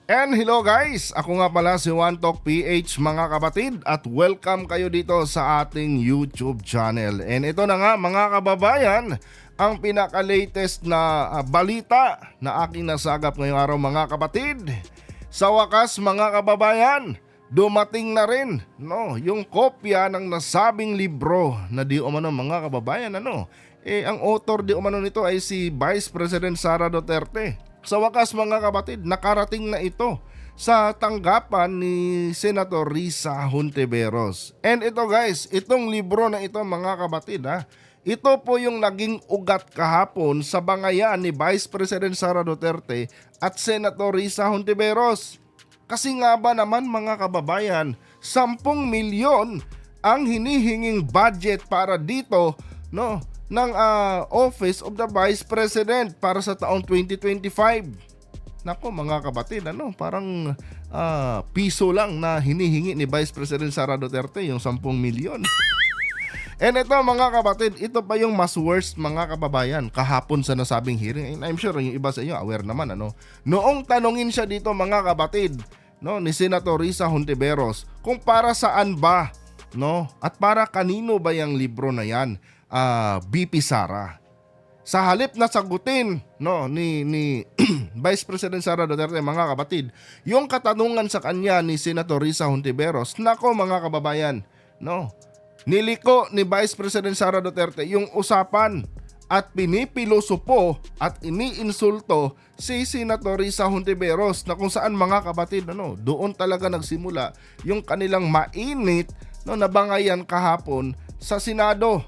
And hello guys, ako nga pala si One Talk PH mga kapatid at welcome kayo dito sa ating YouTube channel. And ito na nga mga kababayan, ang pinaka-latest na balita na aking nasagap ngayong araw mga kapatid. Sa wakas mga kababayan, dumating na rin yung kopya ng nasabing libro na di umano mga kababayan ang author di umano nito ay si Vice President Sara Duterte. Sa wakas mga kapatid, nakarating na ito sa tanggapan ni Senator Risa Hontiveros. And ito guys, itong libro na ito mga kapatid ito po yung naging ugat kahapon sa bangayan ni Vice President Sara Duterte at Senator Risa Hontiveros. Kasi nga ba naman mga kababayan, 10 milyon ang hinihinging budget para dito ng Office of the Vice President para sa taong 2025. Nako mga kapatid, parang piso lang na hinihingi ni Vice President Sara Duterte yung 10 milyon. And ito mga kapatid, ito pa yung mas worst mga kababayan kahapon sa nasabing hearing. And I'm sure yung iba sa inyo aware naman noong tanungin siya dito mga kapatid ni Senator Risa Hontiveros kung para saan ba at para kanino ba yung libro na yan, BP Sara. Sa halip na sagutin ni Vice President Sara Duterte mga kapatid yung katanungan sa kanya ni Senator Risa Hontiveros, nako mga kababayan, niliko ni Vice President Sara Duterte yung usapan at pinipiloso po at iniinsulto si Senator Risa Hontiveros na kung saan mga kapatid doon talaga nagsimula yung kanilang mainit na bangayan kahapon sa Senado.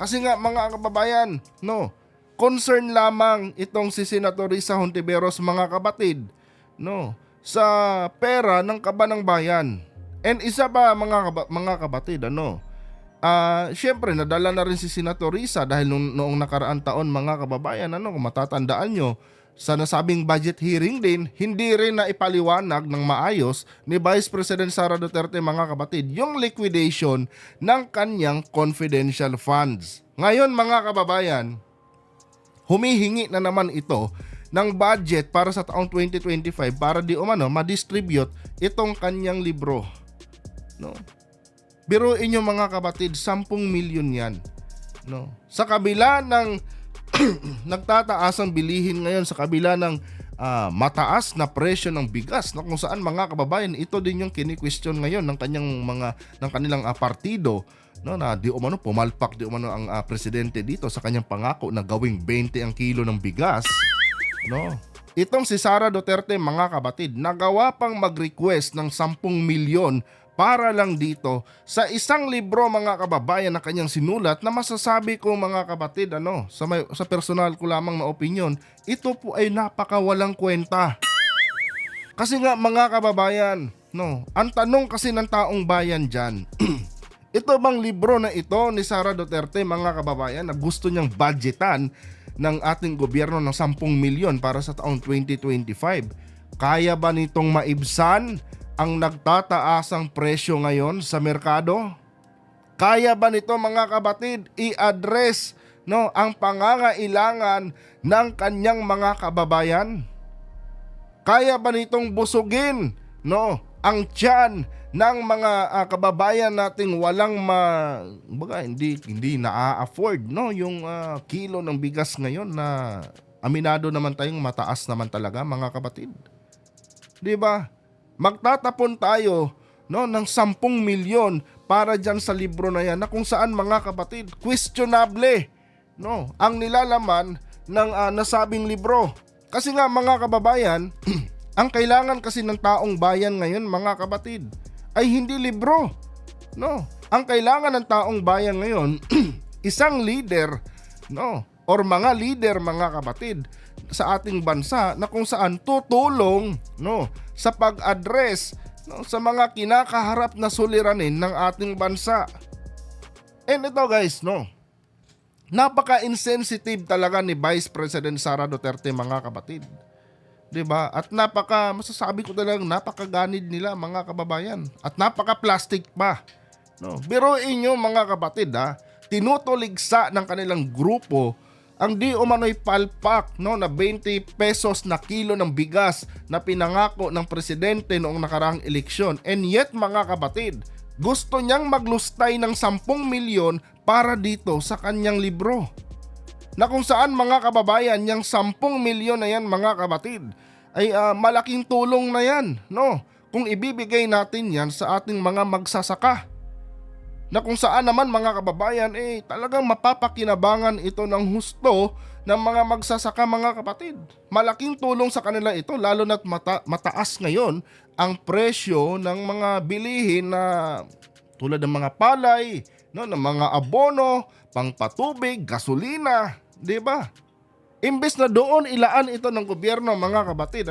Kasi nga mga kababayan, concern lamang itong si Senator Risa Hontiveros mga kapatid sa pera ng kaban ng bayan. And isa pa mga kapatid, syempre nadala na rin si Senator Risa dahil noong nakaraan taon mga kababayan, kung matatandaan nyo, sa nasabing budget hearing din, hindi rin na ipaliwanag ng maayos ni Vice President Sara Duterte mga kapatid yung liquidation ng kanyang confidential funds. Ngayon mga kababayan, humihingi na naman ito ng budget para sa taong 2025 para di umano ma-distribute itong kanyang libro. Biruin nyo mga kapatid, 10 milyon yan. Sa kabila ng nagtataas ang bilihin ngayon, sa kabila ng mataas na presyo ng bigas na kung saan mga kababayan, ito din yung kini-question ngayon ng kanilang partido na di umano pumalpak di umano ang presidente dito sa kanyang pangako na gawing 20 ang kilo ng bigas. Itong si Sara Duterte mga kapatid, nagawa pang mag-request ng 10 milyon para lang dito sa isang libro mga kababayan na kanyang sinulat na masasabi ko mga kapatid sa personal ko lamang na opinion, ito po ay napakawalang kwenta. Kasi nga mga kababayan, ang tanong kasi ng taong bayan dyan, ito bang libro na ito ni Sara Duterte mga kababayan na gusto niyang budgetan ng ating gobyerno ng 10 milyon para sa taong 2025, kaya ba nitong maibsan ang nagtataasang presyo ngayon sa merkado? Kaya ba nito mga kapatid i-address ang pangangailangan ng kanyang mga kababayan? Kaya ba nitong busugin ang tiyan ng mga kababayan nating walang hindi na-afford yung kilo ng bigas ngayon na aminado naman tayong mataas naman talaga mga kapatid. 'Di ba? Magtatapon tayo ng 10 milyon para dyan sa libro na yan na kung saan mga kapatid, questionable ang nilalaman ng nasabing libro. Kasi nga mga kababayan, ang kailangan kasi ng taong bayan ngayon mga kapatid ay hindi libro. Ang kailangan ng taong bayan ngayon, isang leader or mga leader mga kapatid sa ating bansa na kung saan tutulong sa pag-address sa mga kinakaharap na suliranin ng ating bansa. And ito guys, napaka-insensitive talaga ni Vice President Sara Duterte mga kapatid. 'Di ba? At masasabi ko talagang napakaganid nila mga kababayan. At napaka-plastic pa. Biruin nyo mga kapatid tinutuligsa ng kanilang grupo ang di umano'y palpak, no, na 20 pesos na kilo ng bigas na pinangako ng presidente noong nakaraang eleksyon. And yet mga kapatid, gusto niyang maglustay ng 10 milyon para dito sa kanyang libro. Na kung saan mga kababayan, yung 10 milyon na yan mga kapatid, ay malaking tulong na yan, no? Kung ibibigay natin yan sa ating mga magsasaka. Na kung saan naman mga kababayan, talagang mapapakinabangan ito ng husto ng mga magsasaka mga kapatid. Malaking tulong sa kanila ito, lalo na't mataas ngayon ang presyo ng mga bilihin na tulad ng mga palay, no, ng mga abono, pangpatubig, gasolina, di ba? Imbes na doon ilaan ito ng gobyerno mga kapatid,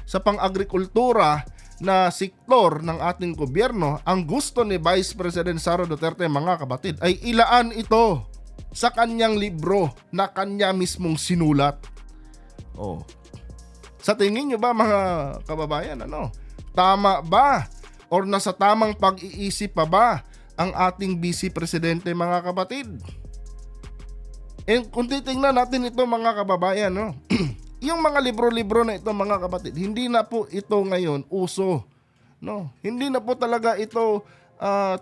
sa pang-agrikultura na sektor ng ating gobyerno, ang gusto ni Vice President Sara Duterte mga kapatid ay ilaan ito sa kanyang libro na kanya mismong sinulat. Sa tingin nyo ba mga kababayan, tama ba or nasa tamang pag-iisip pa ba ang ating Vice Presidente mga kapatid? And kung titingnan natin ito mga kababayan, yung mga libro-libro na ito mga kapatid, hindi na po ito ngayon uso. Hindi na po talaga ito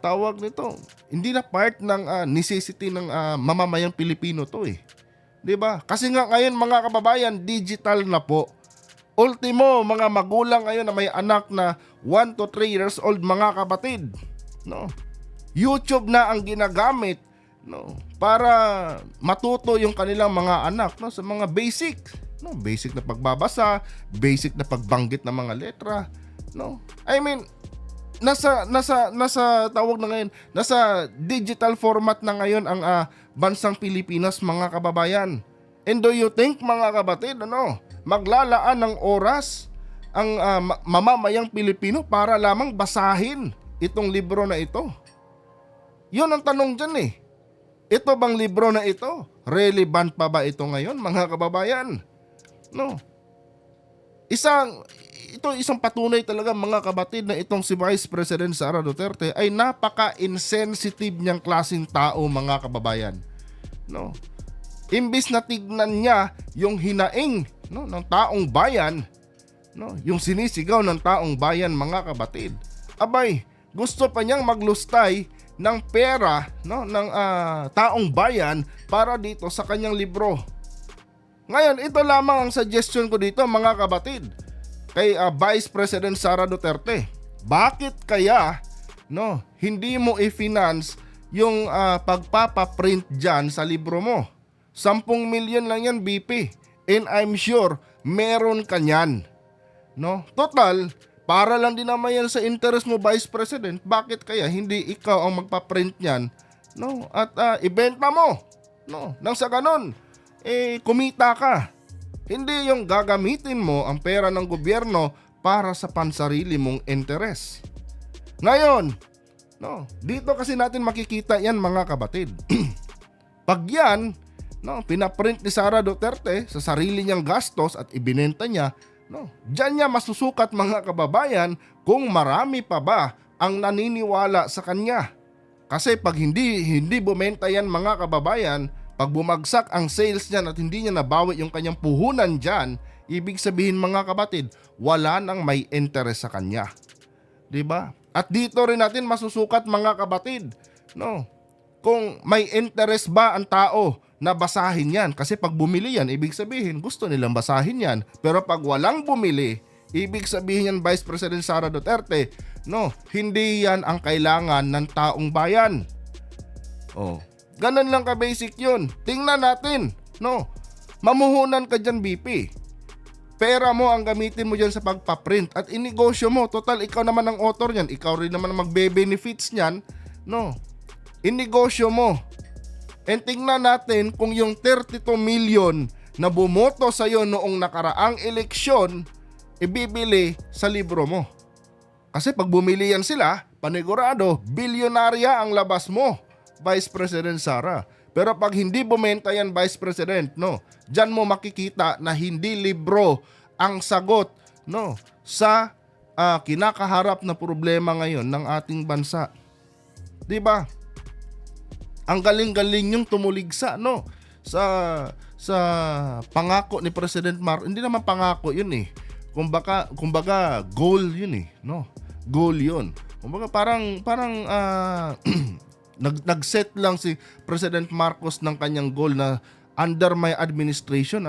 tawag nito. Hindi na part ng necessity ng mamamayang Pilipino to eh. 'Di ba? Kasi nga ngayon mga kababayan, digital na po. Ultimo, mga magulang ngayon na may anak na 1 to 3 years old mga kapatid, YouTube na ang ginagamit, para matuto yung kanilang mga anak, sa mga basic. Basic na pagbabasa, basic na pagbanggit ng mga letra, I mean, nasa tawag na ngayon, nasa digital format na ngayon ang bansang Pilipinas mga kababayan. And do you think mga kapatid, maglalaan ng oras ang mamamayang Pilipino para lamang basahin itong libro na ito? Yun ang tanong dyan eh. Ito bang libro na ito, relevant pa ba ito ngayon mga kababayan? Isang patunay talaga mga kapatid na itong si Vice President Sara Duterte ay napaka-insensitive niyang klaseng tao mga kababayan. Imbis na tignan niya yung hinaing ng taong bayan, yung sinisigaw ng taong bayan mga kapatid, abay, gusto pa niyang maglustay ng pera ng taong bayan para dito sa kanyang libro. Ngayon, ito lamang ang suggestion ko dito mga kapatid kay Vice President Sara Duterte. Bakit kaya hindi mo i-finance yung pagpapaprint dyan sa libro mo? 10 milyon lang yan BP, and I'm sure meron ka nyan. Total, para lang din naman yan sa interest mo Vice President. Bakit kaya hindi ikaw ang magpaprint nyan at ibenta mo? Nang sa ganon, kumita ka. Hindi yung gagamitin mo ang pera ng gobyerno para sa pansarili mong interes. Ngayon, dito kasi natin makikita yan mga kapatid. Pag yan, pinaprint ni Sara Duterte sa sarili niyang gastos at ibinenta niya, diyan niya masusukat mga kababayan kung marami pa ba ang naniniwala sa kanya. Kasi pag hindi bumenta yan mga kababayan, pag bumagsak ang sales niyan at hindi niya nabawi yung kanyang puhunan dyan, ibig sabihin mga kapatid, wala nang may interest sa kanya. Diba? At dito rin natin masusukat mga kapatid, kung may interest ba ang tao na basahin yan. Kasi pag bumili yan, ibig sabihin gusto nilang basahin yan. Pero pag walang bumili, ibig sabihin yan Vice President Sara Duterte, hindi yan ang kailangan ng taong bayan. Ganun lang ka-basic yun. Tingnan natin, mamuhunan ka dyan BP. Pera mo ang gamitin mo dyan sa pagpaprint at inegosyo mo. Total, ikaw naman ang author niyan. Ikaw rin naman ang magbe-benefits niyan. Inegosyo mo. And tingnan natin kung yung 32 million na bumoto sa'yo noong nakaraang eleksyon, ibibili sa libro mo. Kasi pag bumili yan sila, panigurado, bilyonarya ang labas mo, Vice President Sara. Pero pag hindi bumenta yan Vice President, diyan mo makikita na hindi libro ang sagot sa kinakaharap na problema ngayon ng ating bansa. 'Di ba? Ang galing-galing yung tumuligsa sa pangako ni President hindi naman pangako 'yun eh. Kumbaga goal 'yun eh, no? Goal 'yun. Kumbaga parang nag-set lang si President Marcos ng kanyang goal na under my administration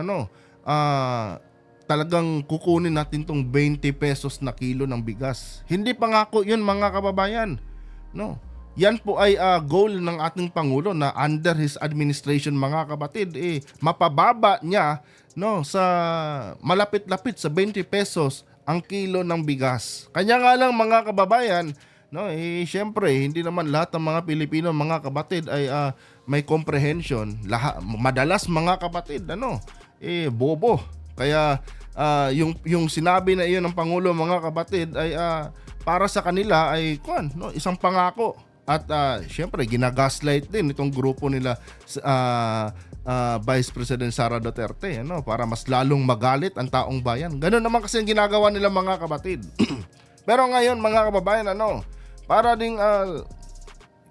talagang kukunin natin tong 20 pesos na kilo ng bigas. Hindi pangako 'yun mga kababayan. No. Yan po ay goal ng ating Pangulo na under his administration mga kapatid mapababa niya sa malapit-lapit sa 20 pesos ang kilo ng bigas. Kanya nga lang mga kababayan, syempre hindi naman lahat ng mga Pilipino mga kapatid ay may comprehension. Madalas mga kapatid bobo. Kaya yung sinabi na iyon ng Pangulo mga kapatid ay para sa kanila ay isang pangako. At syempre ginagaslight din itong grupo nila Vice President Sara Duterte para mas lalong magalit ang taong bayan. Ganun naman kasi ang ginagawa nila mga kapatid. Pero ngayon mga kababayan para ding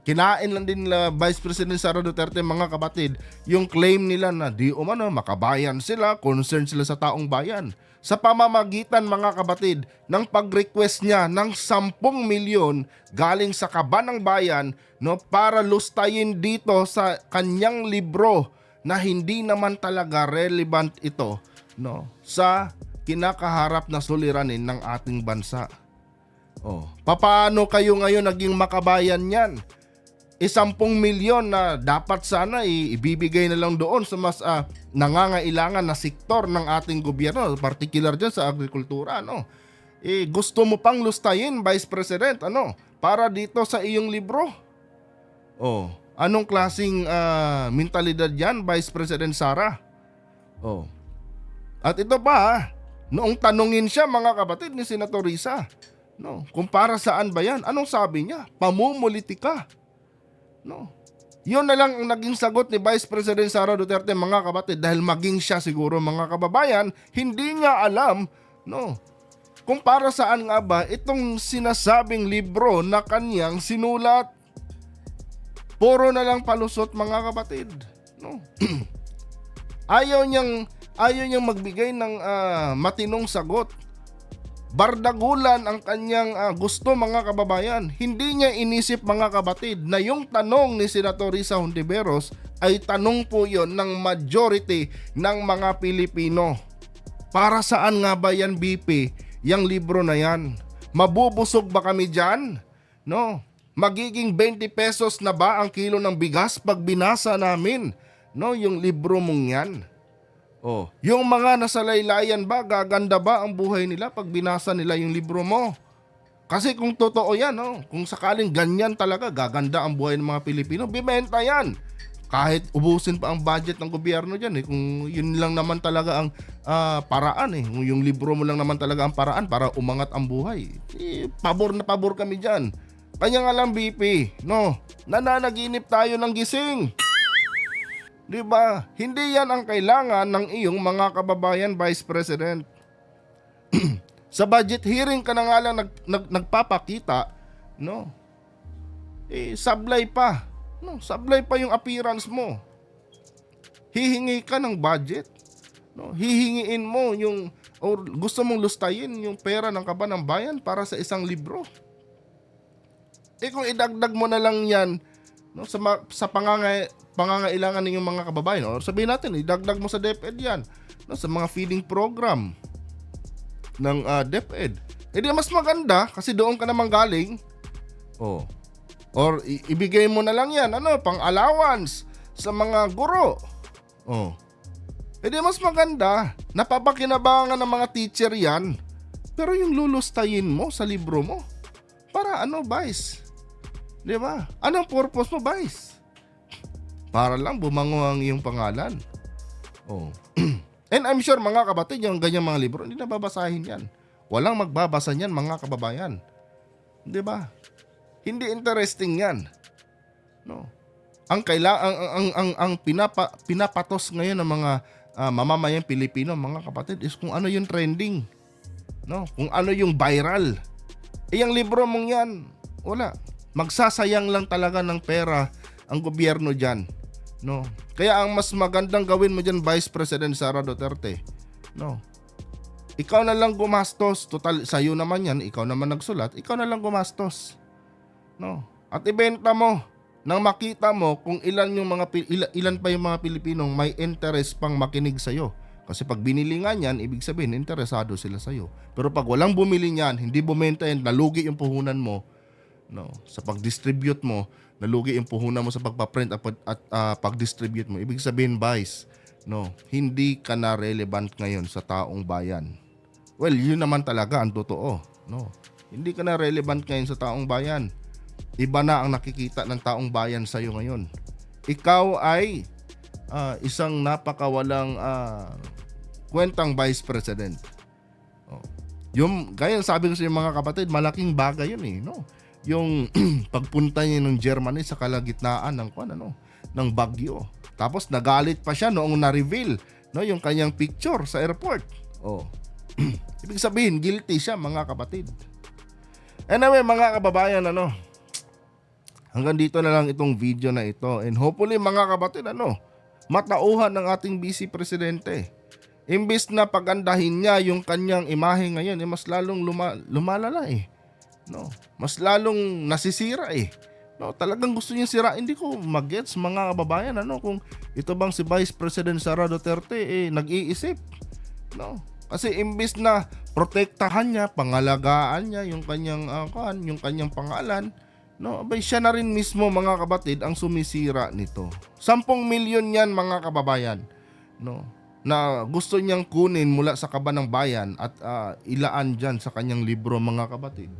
kinain lang din nila Vice President Sara Duterte mga kapatid yung claim nila na di umano makabayan sila, concerned sila sa taong bayan. Sa pamamagitan mga kapatid ng pag-request niya ng 10 milyon galing sa kaban ng bayan para lustayin dito sa kanyang libro na hindi naman talaga relevant ito sa kinakaharap na suliranin ng ating bansa. Paano kayo ngayon naging makabayan yan? 10 milyon na dapat sana ibibigay na lang doon sa mas nangangailangan na sektor ng ating gobyerno, particular dyan sa agrikultura. Gusto mo pang lustayin, Vice President, para dito sa iyong libro? Anong klaseng mentalidad yan, Vice President Sara? At ito pa, noong tanungin siya mga kapatid ni Senator Risa, kung para saan ba yan? Anong sabi niya? Pamumulitika. Yun na lang ang naging sagot ni Vice President Sara Duterte mga kapatid, dahil maging siya siguro mga kababayan hindi niya alam kung para saan nga ba itong sinasabing libro na kanyang sinulat. Puro na lang palusot mga kapatid. Ayaw niyang magbigay ng matinong sagot. Bardagulan ang kanyang gusto mga kababayan. Hindi niya inisip mga kapatid na yung tanong ni Senator Risa Hontiveros ay tanong po yon ng majority ng mga Pilipino. Para saan nga ba yan BP, yung libro na yan? Mabubusog ba kami dyan? Magiging 20 pesos na ba ang kilo ng bigas pag binasa namin yung libro mong yan? Yung mga nasa laylayan ba, gaganda ba ang buhay nila pag binasa nila yung libro mo? Kasi kung totoo yan, kung sakaling ganyan talaga, gaganda ang buhay ng mga Pilipino, bibenta yan. Kahit ubusin pa ang budget ng gobyerno dyan kung yun lang naman talaga ang paraan kung yung libro mo lang naman talaga ang paraan para umangat ang buhay. Pabor na pabor kami dyan. Kanya nga lang BP, nananaginip tayo ng gising. Diba? Hindi yan ang kailangan ng iyong mga kababayan, Vice President. Sa budget hearing ka na nga lang nagpapakita, sablay pa. Sablay pa yung appearance mo. Hihingi ka ng budget. Hihingiin mo gusto mong lustayin yung pera ng kaban ng bayan para sa isang libro. Kung idagdag mo na lang yan sa pangangailangan ng mga kababayan, o sabihin natin idagdag mo sa DepEd yan sa mga feeding program ng DepEd, di mas maganda kasi doon ka naman galing. Or ibigay mo na lang yan pang allowance sa mga guro. Di mas maganda, napapakinabangan ng mga teacher yan, pero yung lulustayin mo sa libro mo para Vice? Di ba? Anong purpose mo, Vice? Para lang bumango ang iyong pangalan. And I'm sure mga kapatid, yung ganyang mga libro, hindi nababasahin yan. Walang magbabasa niyan mga kababayan. Di ba? Hindi interesting yan. Ang pinapatos ngayon ng mga mamamayang Pilipino mga kapatid is kung ano yung trending. Kung ano yung viral. Yung libro mong yan, wala. Magsasayang lang talaga ng pera ang gobyerno dyan. Kaya ang mas magandang gawin mo dyan, Vice President Sara Duterte, no, ikaw na lang gumastos. Total, sa'yo naman yan, ikaw naman nagsulat, ikaw na lang gumastos. No? At ibenta mo nang makita mo kung ilan pa yung mga Pilipinong may interest pang makinig sa'yo. Kasi pag binili nga yan, ibig sabihin, interesado sila sa'yo. Pero pag walang bumili niyan, hindi bumenta yan, nalugi yung puhunan mo, no, sa pag-distribute mo, nalugi yung puhunan mo sa pagpaprint at pag-distribute mo. Ibig sabihin, Vice, no, hindi ka na relevant ngayon sa taong bayan. Well, yun naman talaga ang totoo, no. Hindi ka na relevant ngayon sa taong bayan. Iba na ang nakikita ng taong bayan sa iyo ngayon. Ikaw ay isang napakawalang kwentang Vice President. Oh. Yung gaya sabi ko sa mga kapatid, malaking bagay yun no. Yung pagpunta niya ng Germany sa kalagitnaan ng bagyo. Tapos nagalit pa siya noong na-reveal yung kanyang picture sa airport. Oh. Ibig sabihin, guilty siya, mga kapatid. Anyway, mga kababayan, hanggang dito na lang itong video na ito. And hopefully, mga kapatid, matauhan ng ating Vice Presidente. Imbis na pagandahin niya yung kanyang imahe ngayon, mas lalong lumalala No, mas lalong nasisira No, talagang gusto niya sira. Hindi ko magets, mga kababayan, kung ito bang si Vice President Sara Duterte nag-iisip. No. Kasi imbis na protektahan niya, pangalagaan niya yung kanyang pangalan, no, abay siya na rin mismo, mga kapatid, ang sumisira nito. 10 milyon yan, mga kababayan, no, na gusto niyang kunin mula sa kaba ng bayan at ilaan dyan sa kanyang libro, mga kapatid.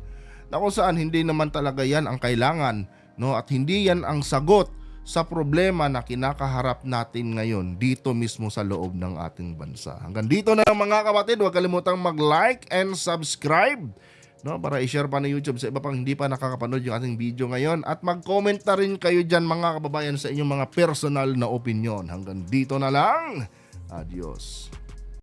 Na kung saan hindi naman talaga yan ang kailangan, no, at hindi yan ang sagot sa problema na kinakaharap natin ngayon dito mismo sa loob ng ating bansa. Hanggang dito na lang, mga kapatid. Huwag kalimutang mag-like and subscribe, no, para i-share pa na YouTube sa iba pang hindi pa nakakapanood yung ating video ngayon. At mag-comment na rin kayo dyan, mga kababayan, sa inyong mga personal na opinion. Hanggang dito na lang. Adios.